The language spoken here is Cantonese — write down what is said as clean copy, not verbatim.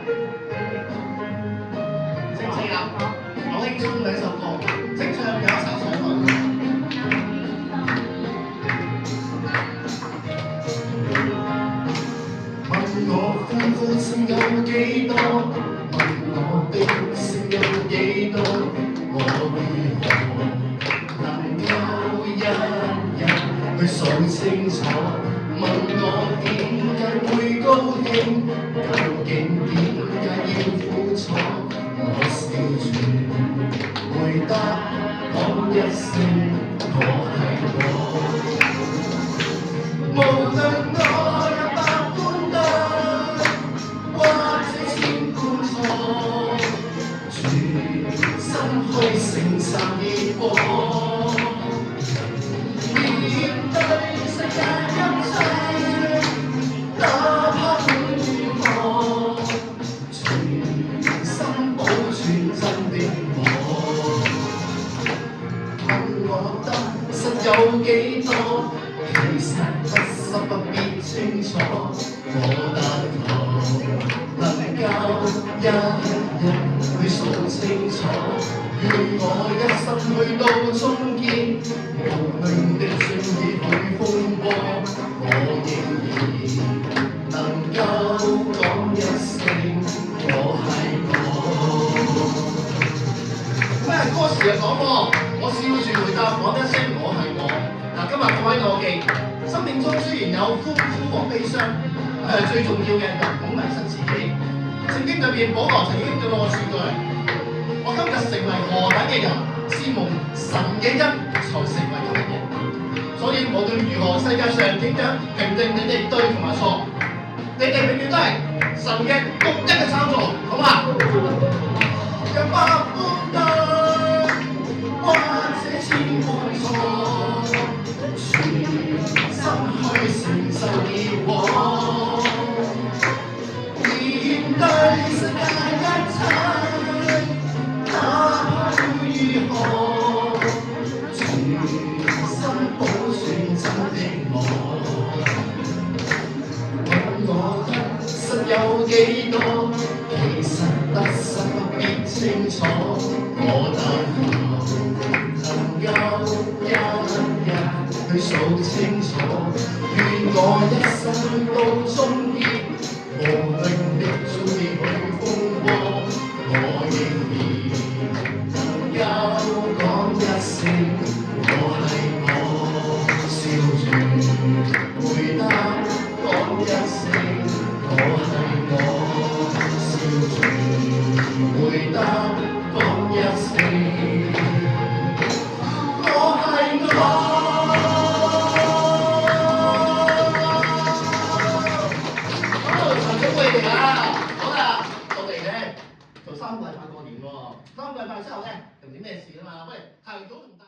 識唔識啊？好輕鬆嘅一首歌，識唱嘅一首上台。問我歡呼聲有幾多？問我悲聲有幾多？我如何能夠一一去數清楚？問我點解會高興？究竟點解要付出？我笑住回答，講一聲我係我。無論我有百般對，或者千般錯，全心去承受結果。面對世界一切，哪怕會如何，全心保存真的我。問我得失有幾多？其實得失不必清楚，我但求能夠一一去數清楚。願我一生去到終結，無論的轉折去風波，我仍然能夠講一聲我係我。咩歌詞又講喎？我笑住回答講一聲我係我。嗱，今日各位我記，生命中雖然有歡呼和悲傷，最重要嘅就唔好迷失自己。聖經裏邊保羅曾經對我説過：我今日成為何等嘅人，是蒙神嘅恩才成為咁嘅人。所以無論如何，世界上點樣評定你哋對同埋錯，你哋永遠都係神嘅獨一嘅參照，好嘛？有百般對，或者千般錯。全心去承受結果，面對世界一切，哪怕會如何，全心保存真的我。問我得失有幾多？其實得失不必清楚，我但求能夠去數清楚，願我一生到終結，無論的終結去風波，我仍然能夠講一聲我係我，笑住回答講一聲我係我，笑住回答講一聲我係我。好啦，我哋咧就3個禮拜過年喎，3個禮拜之後咧，又唔知咩事啊嘛，喂，提早同大